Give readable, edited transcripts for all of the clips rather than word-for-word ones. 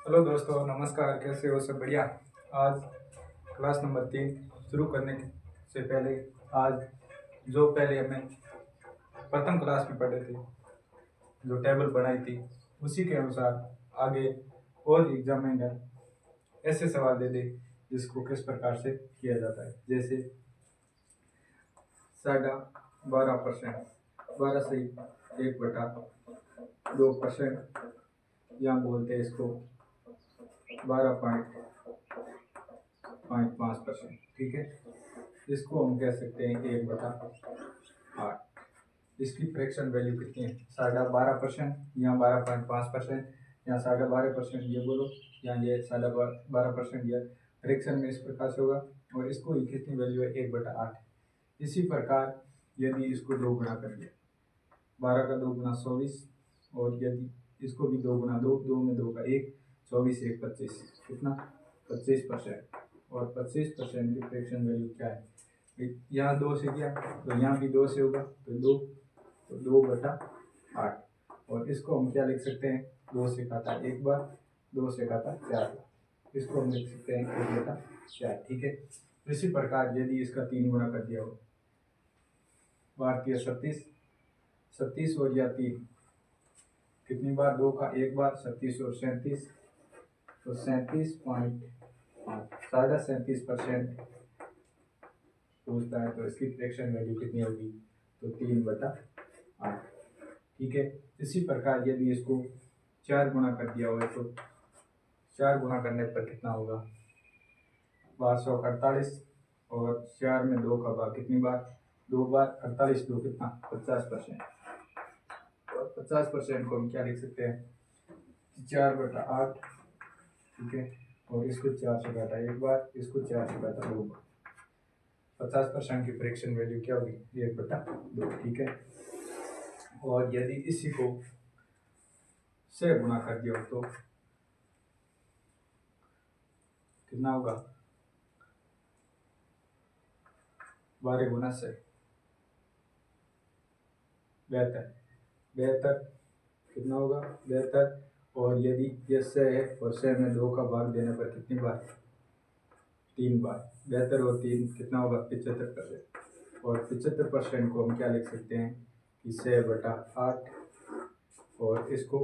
Hello दोस्तों, नमस्कार। कैसे हो? सब बढ़िया। आज क्लास नंबर 3 शुरू करने से पहले आज जो पहले हमें प्रथम क्लास में पढ़े थे, जो टेबल बनाई थी, उसी के अनुसार आगे और एग्जामिनर ऐसे सवाल दे दे जिसको किस प्रकार से किया जाता है। जैसे 12.5%, 12 से 1/2%, या बोलते हैं इसको 12.55%। ठीक है, इसको हम कह सकते हैं 1/8। इसकी फ्रैक्शन वैल्यू कितनी है? 12.5% या 12.5%, या 12.5% ये बोलो, या ये 12.5% या फ्रैक्शन में इस प्रकार से होगा। और इसको कितनी वैल्यू है? 1/8। इसी प्रकार यदि इसको 2 गुना कर दिया, 12 का 2 गुना 24, और यदि इसको भी 2 गुना 2, 2 में 2 का 1, 24 1 25, कितना? 25%। और 25% की फ्रैक्शन वैल्यू क्या है? यहाँ 2 से किया तो यहाँ भी 2 से होगा, तो 2/8। और इसको हम क्या लिख सकते हैं? 2 से काटा 1 बार, 2 से काटा 4 बार, इसको हम लिख सकते हैं 1/4। ठीक है। इसी प्रकार यदि इसका 3 गुना कर दिया हो, 12 36, 37 और या 3 कितनी बार? 2 का 1 बार, 37 और 37, तो 37.5, 37.5% पूछता है, तो इसकी फ्रैक्शन वैल्यू कितनी होगी? तो 3/8। ठीक है। इसी प्रकार यदि इसको 4 गुना कर दिया हो तो 4 गुना करने पर कितना होगा? 1248, और 4 में 2 का भाग कितनी बार? 2 बार। 48 2 कितना? 50%। और 50% को हम क्या लिख सकते हैं? 4/8। ठीक है। और इसको 4 से काटा 1 बार, इसको 4 से काटा 2 बार, 50% की फ्रैक्शन वैल्यू क्या होगी? 1/2। ठीक है। और यदि इसी को से गुणा कर दिया तो कितना होगा? 12 गुना से 72, 72 कितना होगा? 72। और यदि ये से है और से में 2 का भाग देने पर कितनी बार? 3 बार। 72 और 3 कितना होगा? 75%। और 75% को हम क्या लिख सकते हैं कि 6/8। और इसको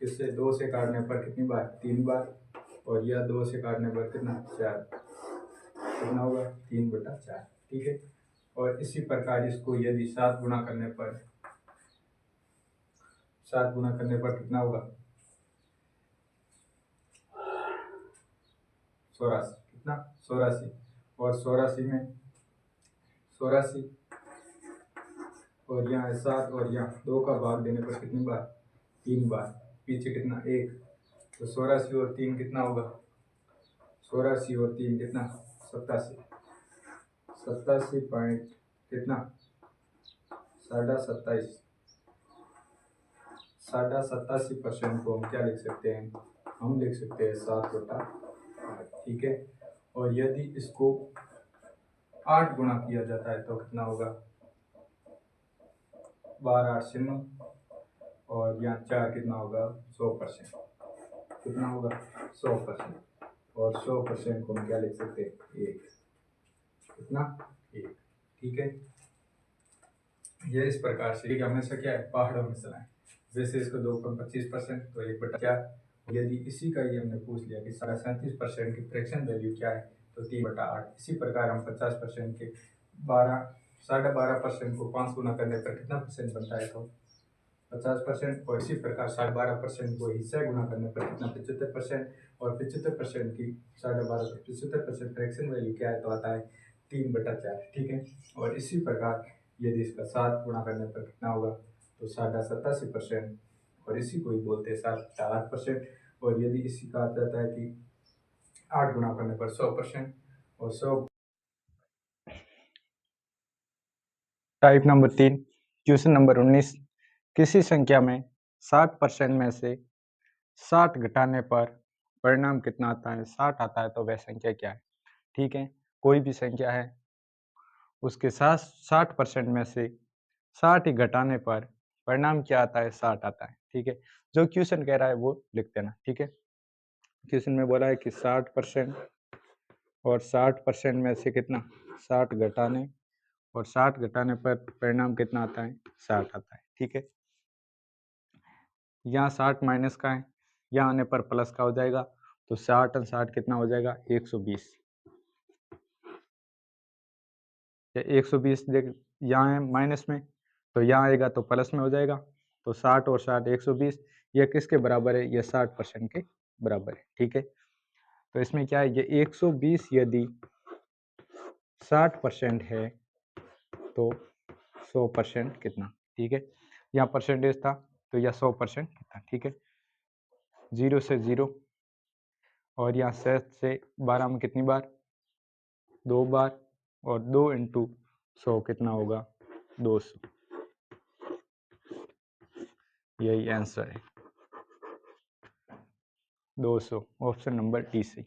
किससे? 2 से काटने पर कितनी बार? 3 बार। और यह 2 से काटने पर कितना? 4। कितना होगा? 3/4। ठीक है। और इसी प्रकार इसको यदि 7 गुना करने पर कितना होगा? 84। कितना? 84। और 84 में 84, और यहाँ 7, और यहाँ 2 का भाग देने पर कितनी बार? 3 बार। पीछे कितना? 1। तो 84 और 3 कितना होगा? 84 और 3 कितना? 87। 87 पॉइंट कितना? 27.5। 87.5% को हम क्या लिख सकते हैं? हम लिख सकते हैं 7/8। ठीक है। और यदि इसको 8 गुना किया जाता है तो कितना होगा? 12 8 0, और यहाँ 4 कितना होगा? 100%। कितना होगा? 100%। और 100% को हम क्या लिख सकते हैं? 1। कितना? 1। ठीक है। ये इस प्रकार से हमेशा क्या है? पहाड़ों में चलाएं। जैसे इसको 2.25%, तो 1/4। यदि इसी का ही हमने पूछ लिया कि 37% की फ्रैक्शन वैल्यू क्या है, तो 3/8। इसी प्रकार हम 50% के 12.5% को 5 गुना करने पर कितना परसेंट बनता है? तो 50%। और इसी प्रकार 12.5% को हिस्सा गुना करने पर कितना? 75%। और 75% की 12.5 75% फ्रैक्शन वैल्यू क्या है? तो आता है 3/4। ठीक है। और इसी प्रकार यदि इसका 7 गुना करने पर कितना होगा? तो 87%। और इसी को ही बोलते हैं 7/8%। और यदि इसी का आता जाता है कि 8 गुना करने पर 100%। और 100। Type number 3, question number 19। किसी संख्या में 60% में से 60 घटाने पर परिणाम कितना आता है? 60 आता है तो वह संख्या क्या है? ठीक है। कोई भी संख्या है, उसके साथ 60% में से 60 ही घटाने पर परिणाम क्या आता है? 60 आता है। ठीक है। जो क्वेश्चन कह रहा है वो लिख देना। ठीक है। क्वेश्चन में बोला है कि 60% और 60% में से कितना 60 घटाने और 60 घटाने पर परिणाम कितना आता है 60 आता है। ठीक है, यहाँ 60 माइनस का है, यहाँ आने पर प्लस का हो जाएगा, तो 60 और 60 कितना हो जाएगा 120। 120 देख यहाँ है माइनस में, तो यहाँ आएगा तो प्लस में हो जाएगा, तो 60 और 60 120, यह किसके बराबर है, यह 60% के बराबर है। ठीक है, तो इसमें क्या है, ये 120 यदि 60% है तो 100% कितना। ठीक है, यहाँ परसेंटेज था तो यह 100% कितना। ठीक है, 0 से 0 और यहाँ 7 से 12 में कितनी बार 2 बार, और 2 × 100 कितना होगा 200। यही आंसर है 200, ऑप्शन नंबर डी सही।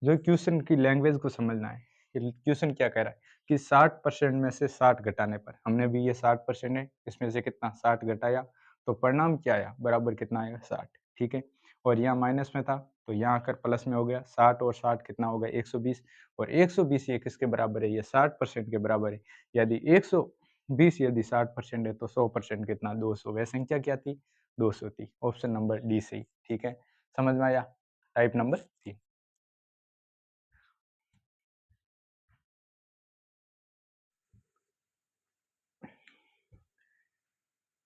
जो क्वेश्चन की लैंग्वेज को समझना है, क्वेश्चन क्या कह रहा है कि 60% में से 60 घटाने पर, हमने भी ये 60% है, इसमें से कितना 60 घटाया तो परिणाम क्या आया, बराबर कितना आएगा 60। ठीक है, और यहाँ माइनस में था तो यहाँ आकर प्लस में हो गया, 60 और 60 कितना होगा 120, और 120 ये किसके बराबर है, ये 60% के बराबर है। यदि 120 यदि 60% है तो 100% कितना 200। वह संख्या क्या थी 200 थी, ऑप्शन नंबर डी सही। ठीक है, समझ में आया, टाइप नंबर 3।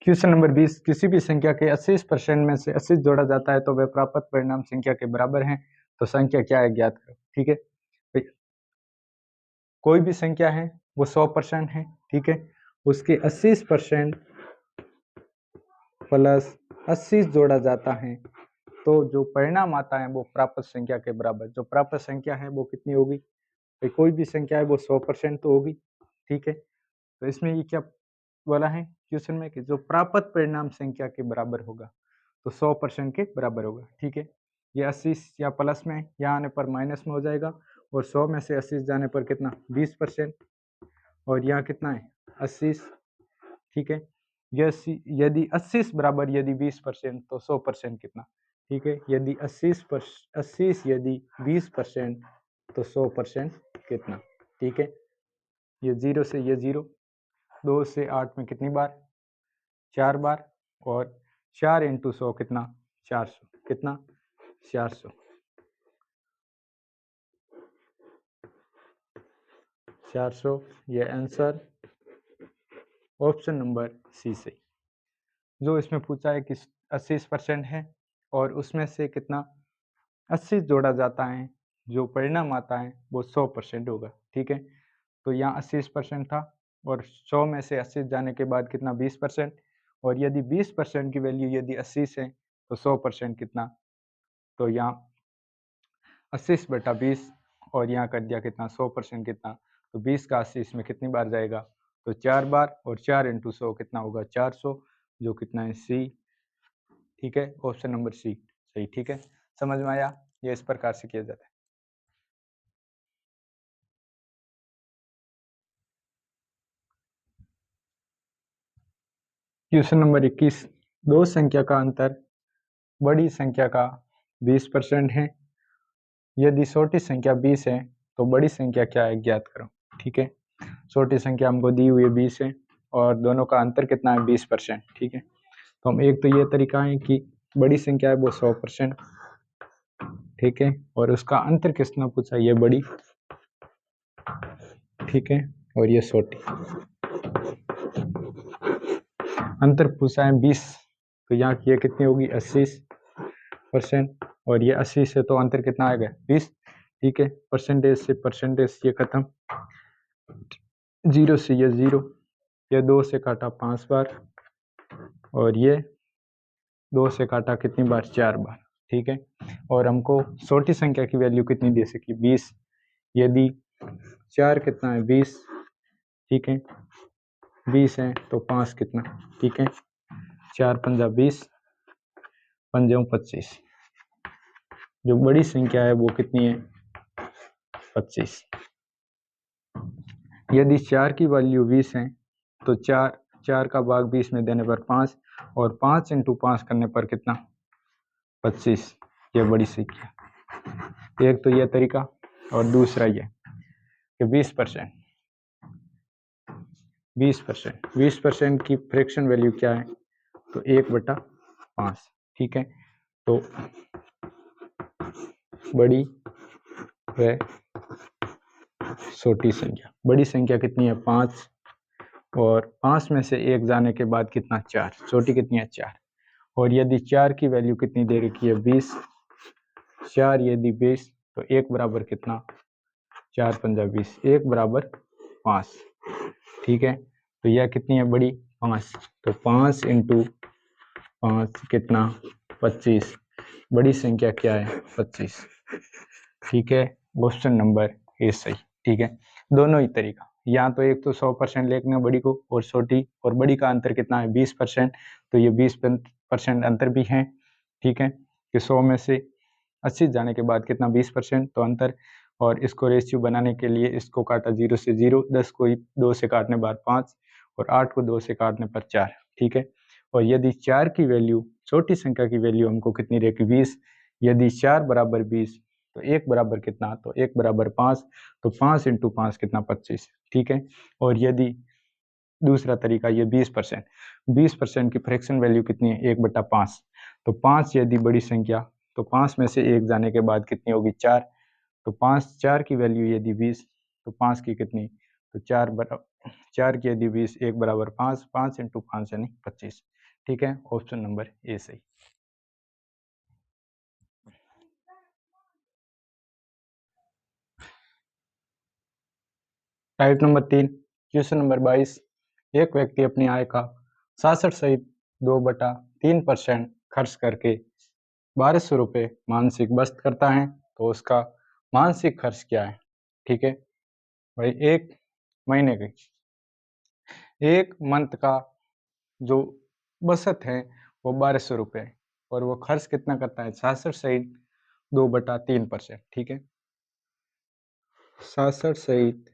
क्वेश्चन नंबर 20, किसी भी संख्या के 80% में से 80 जोड़ा जाता है तो वह प्राप्त परिणाम संख्या के बराबर हैं, तो संख्या क्या है ज्ञात करो। ठीक है, कोई भी संख्या है वो 100% है। ठीक है, उसके 80% प्लस 80 जोड़ा जाता है तो जो परिणाम आता है वो प्राप्त संख्या के बराबर। जो प्राप्त संख्या है वो कितनी होगी, कोई भी संख्या है वो 100% तो होगी। ठीक है, तो इसमें ये क्या बोला है क्वेश्चन में कि जो प्राप्त परिणाम संख्या के बराबर होगा तो 100% के बराबर होगा। ठीक है, ये 80 या प्लस में, यहाँ आने पर माइनस में हो जाएगा, और 100 में से 80 जाने पर कितना 20%, और यहाँ कितना है 80। ठीक है, यदि 80 बराबर यदि 20% तो 100% कितना। ठीक है, यदि 80 यदि 20% तो 100% कितना। ठीक है, ये 0 से ये 0, 2 से 8 में कितनी बार 4 बार, और 4 × 100 कितना 400, कितना 400। 400 ये आंसर, ऑप्शन नंबर सी सही। जो इसमें पूछा है कि 80% है और उसमें से कितना 80 जोड़ा जाता है, जो परिणाम आता है वो 100% होगा। ठीक है, तो यहाँ 80% था और 100 में से 80 जाने के बाद कितना 20%, और यदि 20% की वैल्यू यदि 80 है तो 100% कितना, तो यहाँ 80/20 और यहाँ कर दिया कितना 100% कितना, तो 20 का 80 में कितनी बार जाएगा तो 4 बार, और 4 × 100 कितना होगा 400, जो कितना है सी। ठीक है, ऑप्शन नंबर सी सही। ठीक है, समझ में आया, ये इस प्रकार से किया जाता है। क्वेश्चन नंबर 21, दो संख्या का अंतर बड़ी संख्या का 20% है, यदि छोटी संख्या 20 है तो बड़ी संख्या क्या है ज्ञात करो। ठीक है, छोटी संख्या हमको दी हुई है 20 है और दोनों का अंतर कितना है 20%। ठीक है, तो हम एक तो ये तरीका है कि बड़ी संख्या है वो 100%। ठीक है, और उसका अंतर कितना पूछा, ये बड़ी। ठीक है, और ये छोटी। अंतर पूछा है 20, तो यहाँ ये कितनी होगी 80%, और ये 80 से तो अंतर कितना आएगा 20। ठीक है, परसेंटेज से परसेंटेज ये खत्म, 0 से ये 0, ये 2 से काटा 5 बार, और ये 2 से काटा कितनी बार 4 बार। ठीक है, और हमको छोटी संख्या की वैल्यू कितनी दे सकी 20, यदि 4 कितना है 20। ठीक है, 20 है तो 5 कितना। ठीक है, 4 पंजा 20, 5 25, जो बड़ी संख्या है वो कितनी है 25। यदि 4 की वैल्यू 20 है तो 4 का भाग 20 में देने पर 5, और 5 × 5 करने पर कितना 25, ये बड़ी संख्या। एक तो ये तरीका और दूसरा ये कि 20%, 20% की फ्रैक्शन वैल्यू क्या है, तो 1/5, ठीक है। तो बड़ी व छोटी संख्या, बड़ी संख्या कितनी है 5, और 5 में से 1 जाने के बाद कितना 4, छोटी कितनी है 4, और यदि 4 की वैल्यू कितनी दे रखी है 20, 4 यदि 20 तो 1 बराबर कितना, 4 पंजा 20, 1 बराबर 5, ठीक है। तो यह कितनी है बड़ी 5, तो 5 इंटू 5 कितना 25, बड़ी संख्या क्या है 25, ठीक है। क्वेश्चन नंबर ए सही, ठीक है। दोनों ही तरीका, यहाँ तो एक तो 100% लिखना बड़ी को और छोटी, और बड़ी का अंतर कितना है 20%, तो ये 20% अंतर भी है, ठीक है। कि 100 में से 80 जाने के बाद कितना 20% तो अंतर, और इसको रेशियो बनाने के लिए इसको काटा 0 से 0, 10 को 2 से काटने पर 5, और 8 को 2 से काटने पर 4, ठीक है। और यदि 4 की वैल्यू, छोटी संख्या की वैल्यू हमको कितनी रहेगी 20, यदि 4 बराबर 20 तो 1 बराबर कितना, तो 1 बराबर 5, तो 5 इंटू 5 कितना 25, ठीक है। और यदि दूसरा तरीका ये 20%, 20% की फ्रैक्शन वैल्यू कितनी है 1/5, तो 5 यदि बड़ी संख्या, तो 5 में से 1 जाने के बाद कितनी होगी 4, तो 5, 4 की वैल्यू यदि 20 तो 5 की कितनी, तो 4 की यदि 20, 1 बराबर 5, 5 इंटू 5 यानी 25, ठीक है। ऑप्शन नंबर ए सही। टाइप नंबर 3, क्वेश्चन नंबर 22, एक व्यक्ति अपनी आय का 66 सहित 2/3% खर्च करके 1200 रुपये मानसिक बचत करता है, तो उसका मानसिक खर्च क्या है, ठीक है भाई। एक महीने की, एक मंथ का जो बचत है वो 1200 रुपये, और वो खर्च कितना करता है 66 सहित 2/3%, ठीक है। 66 सहित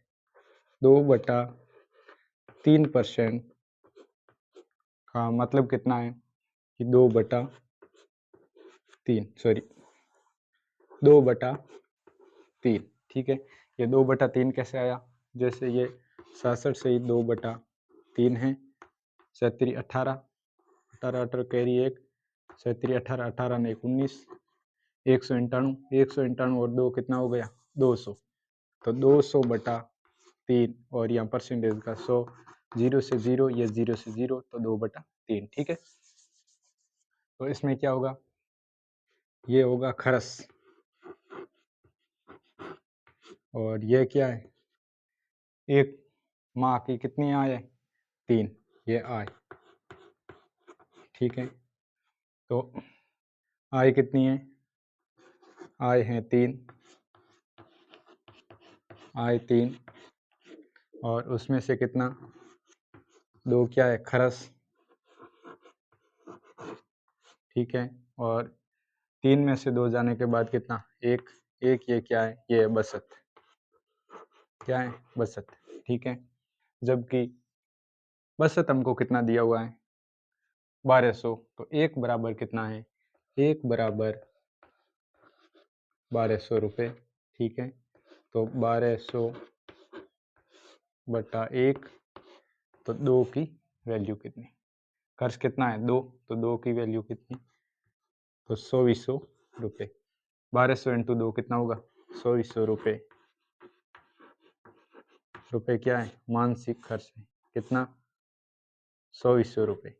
2/3% का मतलब कितना है कि 2/3, ठीक है। ये 2/3 कैसे आया, जैसे ये 66 से ही 2/3 है, 37 18, 18 18 कैरी 1, 37 18 18 ने 19, 191, 191 और 2 कितना हो गया 200, तो 200/3, और यहाँ परसेंटेज का 100, 0 से 0, ये 0 से 0, तो 2/3, ठीक है। तो इसमें क्या होगा, ये होगा खर्च, और ये क्या है, एक माह की कितनी आय है 3, ये आय, ठीक है। तो आय कितनी है, आय है 3, आय 3, और उसमें से कितना 2 क्या है खर्च, ठीक है। और 3 में से 2 जाने के बाद कितना 1, 1 ये क्या है, ये बचत, क्या है बचत, ठीक है। जबकि बचत हमको कितना दिया हुआ है 1200, तो 1 बराबर कितना है, 1 बराबर 1200 रुपये, ठीक है। तो 1200/1, तो 2 की वैल्यू कितनी, खर्च कितना है 2, तो 2 की वैल्यू कितनी, तो 2400 रुपये, 1200 इंटू 2 कितना होगा 2400 रुपये, रुपये क्या है मानसिक खर्च है, कितना 2400 रुपये,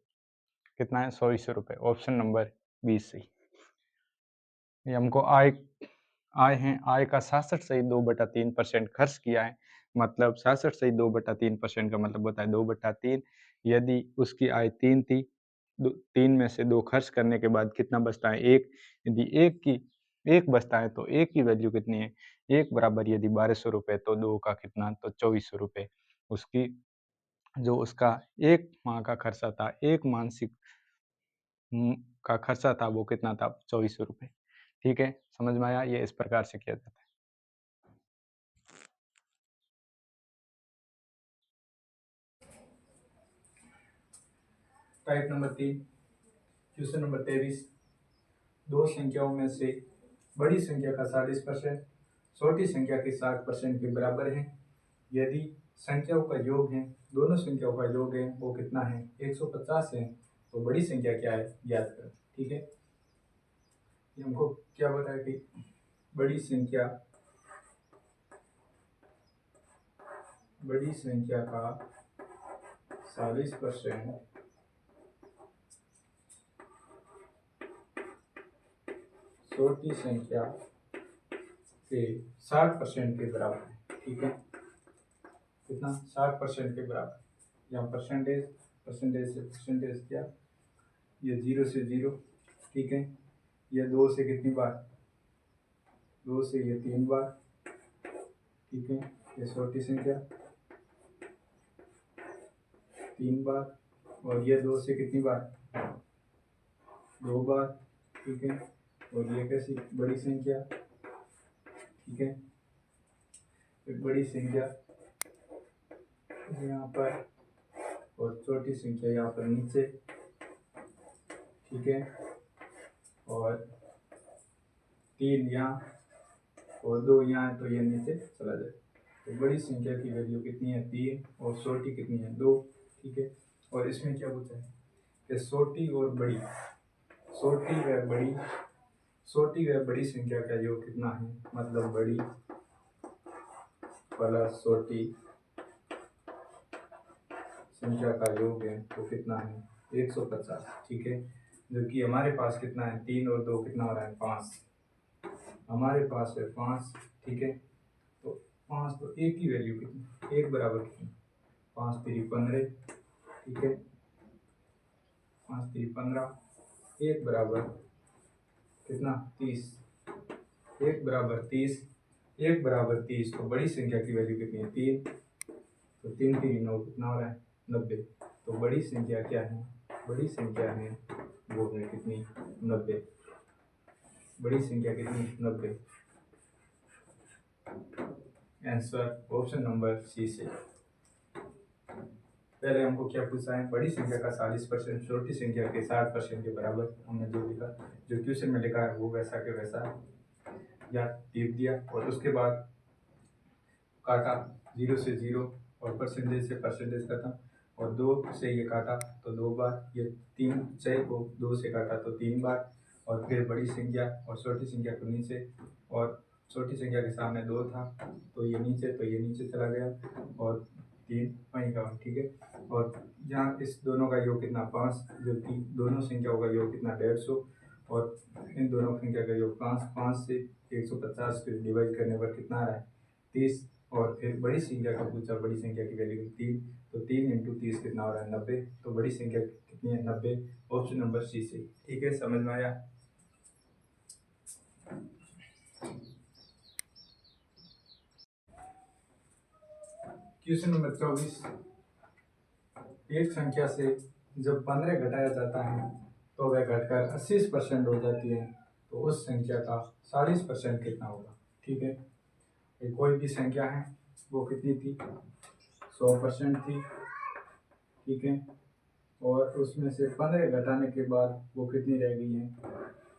कितना है 2400 रुपये, ऑप्शन नंबर 20 सही। ये हमको आय है, आय का 66 सही 2/3% खर्च किया है, मतलब 66 सही 2/3% का मतलब होता है 2/3, यदि उसकी आय 3 थी, 3 में से 2 खर्च करने के बाद कितना बचता है 1, यदि 1 बचता है तो 1 की वैल्यू कितनी है, 1 बराबर यदि 1200 रुपये, तो 2 का कितना, तो 2400 रुपये, उसकी जो उसका 1 माह का खर्चा था, 1 मानसिक का खर्चा था वो कितना था 2400 रुपये, ठीक है। समझ में आया, ये इस प्रकार से किया जाता है। टाइप नंबर 3, क्वेश्चन नंबर 23, दो संख्याओं में से बड़ी संख्या का 40% छोटी संख्या के 60% के बराबर है यदि संख्याओं का योग है, दोनों संख्याओं का योग है वो कितना है 150 है, तो बड़ी संख्या क्या है ज्ञात करें। ठीक है, हमको क्या बताया कि बड़ी संख्या का 40% छोटी संख्या के 60% के बराबर है। ठीक है, कितना 60% के बराबर, यहाँ परसेंटेज से परसेंटेज क्या, ये 0 से 0। ठीक है, ये 2 से कितनी बार, 2 से ये 3 बार। ठीक है, ये छोटी संख्या 3 बार, और ये 2 से कितनी बार, 2 बार। ठीक है, और ये कैसी बड़ी संख्या। ठीक है, एक बड़ी संख्या यहाँ पर और छोटी संख्या यहाँ पर नीचे। ठीक है, और 3 यहाँ और 2 यहाँ, तो ये नीचे चला जाए। तो बड़ी संख्या की वैल्यू कितनी है 3 और छोटी कितनी है 2। ठीक है, और इसमें क्या पूछा है कि छोटी और बड़ी, छोटी व बड़ी संख्या का योग कितना है, मतलब बड़ी प्लस छोटी संख्या का योग है तो कितना है 150। ठीक है, जबकि हमारे पास कितना है 3 और 2 कितना हो रहा है 5, हमारे पास है 5। ठीक है, तो 5 तो एक की वैल्यू कितनी, एक बराबर कितनी 5 3 15। ठीक है, 5 3 15, एक बराबर कितना 30, एक बराबर 30, एक बराबर 30। तो बड़ी संख्या की वैल्यू कितनी है 3, तो 3 3 9 कितना हो रहा है 90। तो बड़ी संख्या क्या है, बड़ी संख्या है वो है कितनी 90, बड़ी संख्या कितनी 90। आंसर ऑप्शन नंबर सी से। पहले हमको क्या पूछा है, बड़ी संख्या का 40% छोटी संख्या के 60% के बराबर। हमने जो लिखा, जो क्वेश्चन में लिखा है वो वैसा के वैसा या टिप दिया, और उसके बाद काटा 0 से 0 और परसेंटेज से परसेंटेज खत्म, और 2 से ये काटा तो 2 बार, ये 3 6 को 2 से काटा तो 3 बार, और फिर बड़ी संख्या और छोटी संख्या को नीचे, और छोटी संख्या के सामने 2 था तो ये नीचे चला गया, और 3 वहीं का। ठीक है, और यहाँ इस दोनों का योग कितना 5, जबकि दोनों संख्याओं का योग कितना 150, और इन दोनों संख्या का योग 5 से 150 को डिवाइड करने पर कितना आ रहा है 30। और फिर बड़ी संख्या का पूछा, बड़ी संख्या की वैल्यू 3, तो 3 × 30 कितना हो रहा है 90। तो बड़ी संख्या कितनी है 90, ऑप्शन नंबर सी से। ठीक है, समझ में आया। क्वेश्चन नंबर 24, एक संख्या से जब 15 घटाया जाता है तो वह घटकर 80% हो जाती है, तो उस संख्या का 40% कितना होगा। ठीक है, कोई भी संख्या है वो कितनी थी 100% थी। ठीक है, और उसमें से 15 घटाने के बाद वो कितनी रह गई है,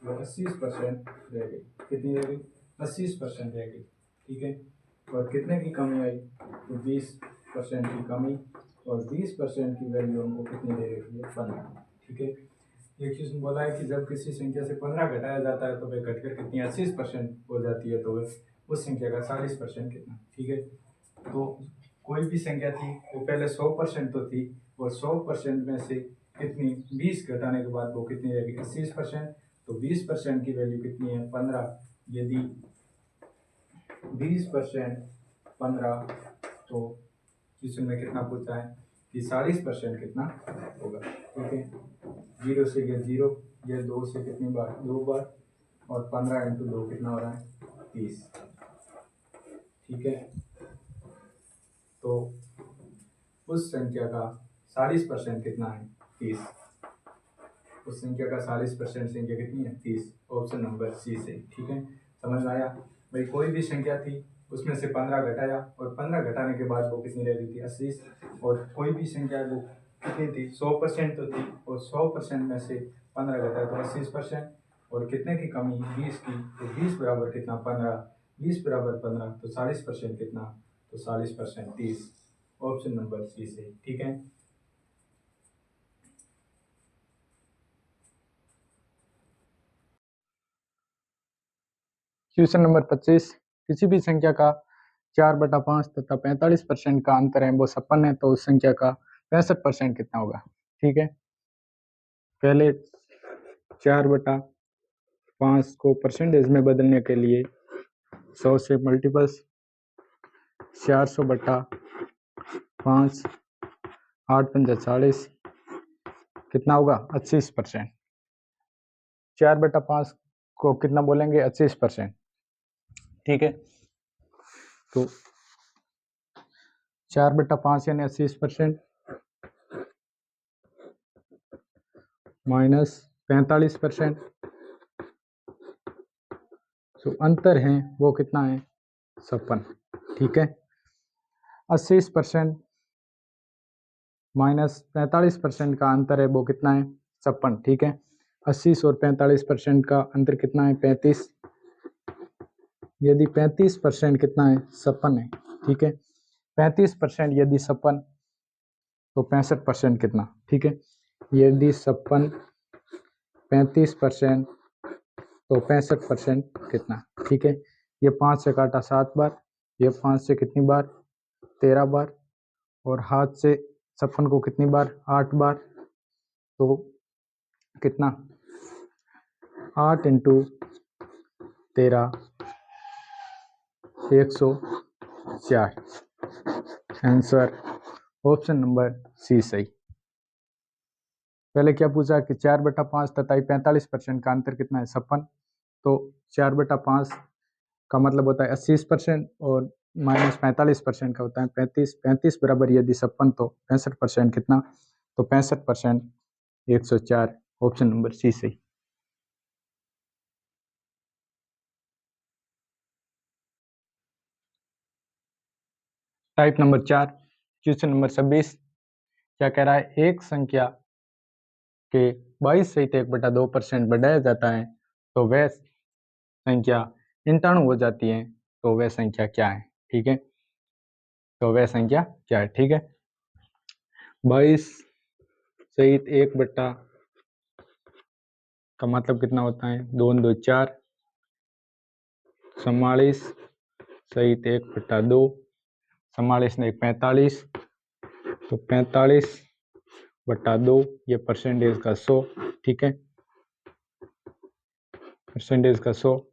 वो 80% रह गई। कितनी रह गई 80% रह गई। ठीक है, और कितने की कमी आई, तो 20% की कमी, और 20% की वैल्यू हमको कितनी दे रही है 15। ठीक है, ये क्वेश्चन बोला है कि जब किसी संख्या से 15 घटाया जाता है तो वह घटकर कितनी 80% हो जाती है, तो वह उस संख्या का 40% कितना। ठीक है, तो कोई भी संख्या थी वो पहले 100% तो थी, और 100% में से कितनी 20 घटाने के बाद वो कितनी रहेगी 80%। तो 20% की वैल्यू कितनी है 15। यदि 20% 15, तो क्वेश्चन में कितना पूछा है कि 40% कितना होगा। ठीक है, 0 से ये 0, ये 2 से कितनी बार 2 बार, और 15 × 2 कितना हो रहा है 30। ठीक है, तो उस संख्या का 40% कितना है 30, उस संख्या का 40% संख्या कितनी है 30, ऑप्शन नंबर सी से। ठीक है, समझ में आया भाई। कोई भी संख्या थी उसमें से 15 घटाया, और 15 घटाने के बाद वो कितनी रह गई थी 80। और कोई भी संख्या वो कितनी थी 100% तो थी, और 100% में से 15 घटाया तो 80%, और कितने की कमी 20 की, तो 20 बराबर कितना 15, 20 बराबर 15 तो 40% कितना, तो 40% 30। ऑप्शन नंबर सी से, ठीक है। क्वेश्चन नंबर 25, किसी भी संख्या का 4/5 तथा 45% का अंतर है वो 56 है, तो उस संख्या का 65% कितना होगा। ठीक है, पहले 4/5 को परसेंटेज में बदलने के लिए 100 से मल्टीपल्स 400/5, 8×5 = 40, कितना होगा 25%। 4/5 को कितना बोलेंगे 25%। ठीक है, तो 4/5 यानी 25% माइनस 45%, जो अंतर है वो कितना है 56। ठीक है, 80% माइनस 45% का अंतर है वो कितना है 56। ठीक है, 80 और 45% का अंतर कितना है 35। यदि 35% कितना है 56 है। ठीक है, 35% यदि 56 तो 65% कितना। ठीक है, यदि 56 35% तो 65% कितना। ठीक है, ये 5 से काटा 7 बार, ये 5 से कितनी बार 13 बार, और हाथ से 56 को कितनी बार 8 बार, तो कितना 8 × 13 104। आंसर ऑप्शन नंबर सी सही। पहले क्या पूछा कि 4/5 तथा 45% का अंतर कितना है 56, तो 4/5 का मतलब होता है 80% और माइनस 45% का होता है 35। 35 बराबर यदि 56 तो 65% कितना, तो 65% 104। ऑप्शन नंबर सी सही। टाइप नंबर 4, क्वेश्चन नंबर 26, क्या कह रहा है, एक संख्या के 22 सहित 1/2% बढ़ाया जाता है तो वह संख्या 99 हो जाती है, तो वह संख्या क्या है। ठीक है, तो वह संख्या क्या है। ठीक है, 22 सहित 1 का मतलब कितना होता है 2 2 4, 44 सहित 1/2, 44 ने 45, तो 45/2 ये परसेंटेज का 100। ठीक है, परसेंटेज का 100,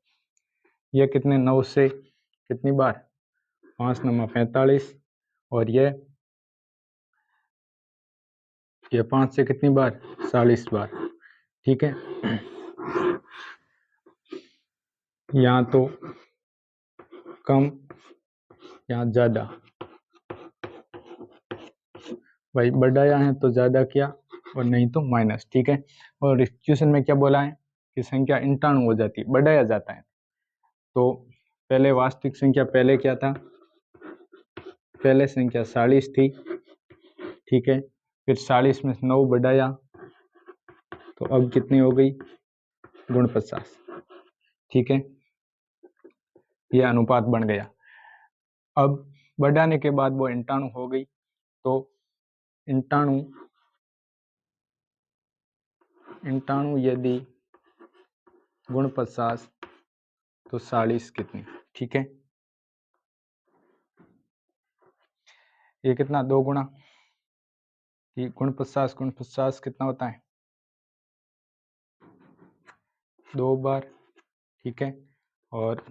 ये कितने 9 से कितनी बार 5 9 45, और ये 5 से कितनी बार 40 बार। ठीक है, यहाँ तो कम यहाँ ज़्यादा, भाई बढ़ाया है तो ज़्यादा किया और नहीं तो माइनस। ठीक है, और इस क्वेश्चन में क्या बोला है कि संख्या 99 हो जाती है, बढ़ाया जाता है। तो पहले वास्तविक संख्या पहले क्या था, पहले संख्या 40 थी। ठीक है, फिर 40 में 9 बढ़ाया तो अब कितनी हो गई 49। ठीक है, यह अनुपात बन गया। अब बढ़ाने के बाद वो 99 हो गई, तो 99 यदि गुण 50 तो 40 कितनी। ठीक है, ये कितना 2 गुणा कि गुण 50 कितना होता है 2 बार। ठीक है, और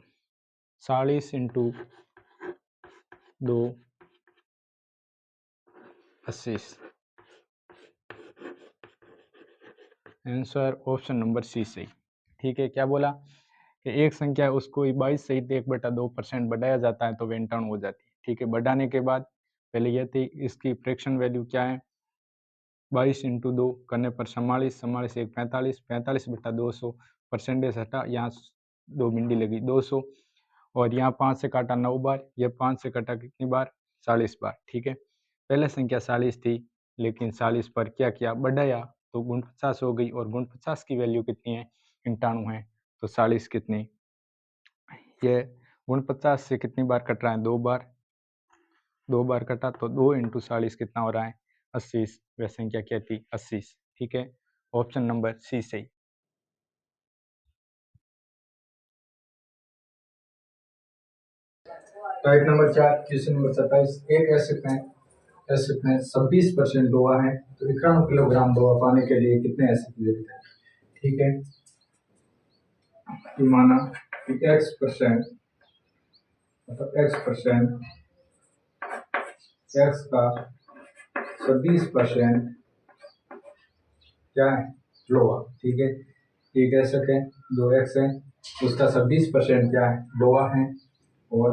40 × 2 80। आंसर ऑप्शन नंबर सी सही। ठीक है, क्या बोला कि एक संख्या है उसको 22 सहित 1/2% बढ़ाया जाता है तो वे 99 हो जाती है। ठीक है, बढ़ाने के बाद पहले यह थी, इसकी फ्रैक्शन वैल्यू क्या है 22 × 2 करने पर 44, 44 1 45, 45/200, परसेंटेज हटा, यहाँ 2 बिंदी लगी 200, और यहाँ 5 से काटा 9 बार, यह 5 से काटा कितनी बार 40 बार। ठीक है, पहले संख्या 40 थी लेकिन 40 पर क्या किया बढ़ाया तो गुण 50 हो गई, और गुण 50 की वैल्यू कितनी है 91 है, तो 40 कितनी, ये 49 से कितनी बार कट रहा है, 2 बार, 2 बार कटा, तो 2 × 40 कितना हो रहा है, 80। वह संख्या क्या थी, 80। ठीक है, ऑप्शन नंबर सी सही। Topic number 4, question number 27। एक एसिड में 26% लोहा है, तो 91 किलोग्राम लोहा पाने के लिए कितने एसिड की जरूरत है। ठीक है, माना कि x% मतलब x का 26% क्या है, लोहा। ठीक है, एक एसिड है, 2x है, उसका 26% क्या है, लोहा है, और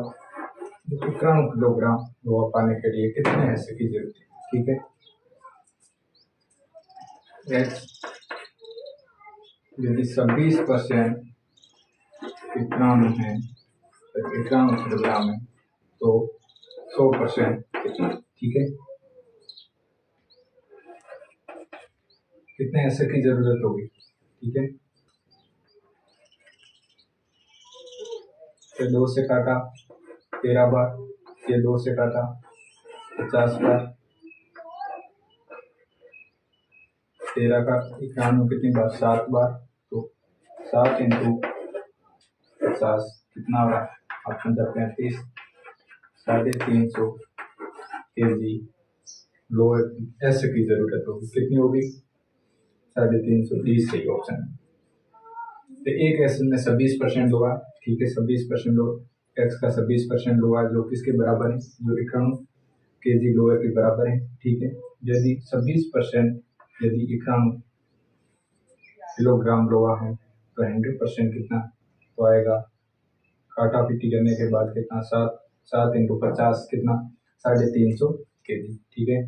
91 किलोग्राम लोहा पाने के लिए कितने एसिड की जरूरत है। ठीक है, x यदि 26% 91 है, तो 91 किलोग्राम है, तो 100% कितना। ठीक है, कितने एसिड की जरूरत होगी। ठीक है, फिर 2 से काटा 13 बार, ये 2 से काटा 50 बार, 13 का 91 कितनी बार, 7 बार, तो 7 × 50 कितना होगा, 835, 350 kg लोहे एसिड की जरूरत होगी। कितनी होगी, 350, सही ऑप्शन है। तो एक एसिड में 26% लोहा, ठीक है, 26% लोहा, एक्स का 26% लोहा जो किसके बराबर है, जो 91 kg लोहे के बराबर है। ठीक है, यदि 26% यदि 91 किलोग्राम लोहा है, तो 100% कितना तो आएगा, काटा पीटी करने के बाद कितना, 7 × 50 कितना, 350 kg। ठीक है,